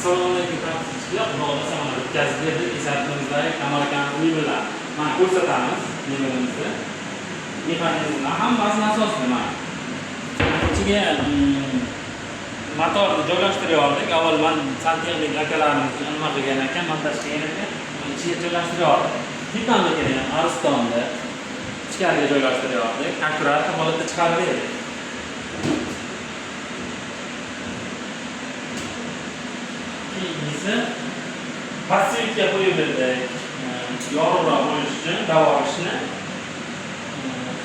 Assalomu alaykum tanishilar. Xudoga salom o'tkazib berdik. Eslatmamizdagi Kamalakamiz mebellar. Mana ko'rsatamiz mebelimizni. Mexanizmlar hammasi asosli mana. Ichiga motorni joylashtirib oldik. Avval men santexnik akalarimiz nima qilgan ekan, montaj qilgan ekan. Ichiga joylashtirib oldik. Titanlikni ham Aristonni ichkariga joylashtirib oldik. Akkurat holatda chiqarib berdik. Keyingisi passivga qo'yib berdik. Yorug'roq bo'lish uchun davolashni.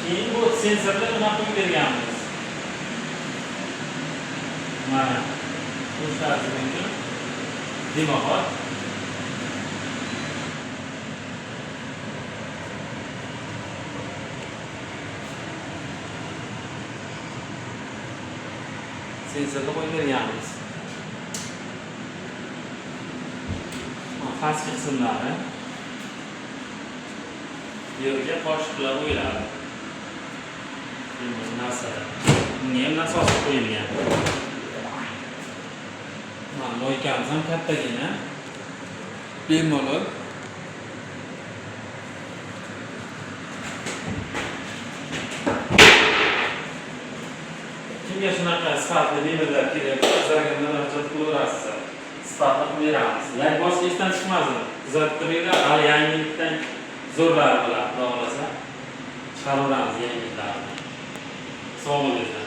Keyin bu sensorlar nima qo'yib berganmiz. Mana qo'shlarimiz mumkin. Dimoqot. Sensorga qo'yib berganmiz. Pastki qismlari yerga qoshiqlar qo'yiladi. Bu narsa bunga ham nasos qo'yilgan. Mana loykamiz ham kattagina. Bemalol kimga shunaqa sifatli bemorlar kerak bo'lsa, bizlarga murojaat qilaverasiz. Sifatli qilib beramiz. Yangi boshqa ishdan chiqmasin. Kuzatib turinglar, hali yangilikdan zo'rlar bilan, xudo xolasa chiqaraveramiz yangiliklarni. Sog' bo'linglar.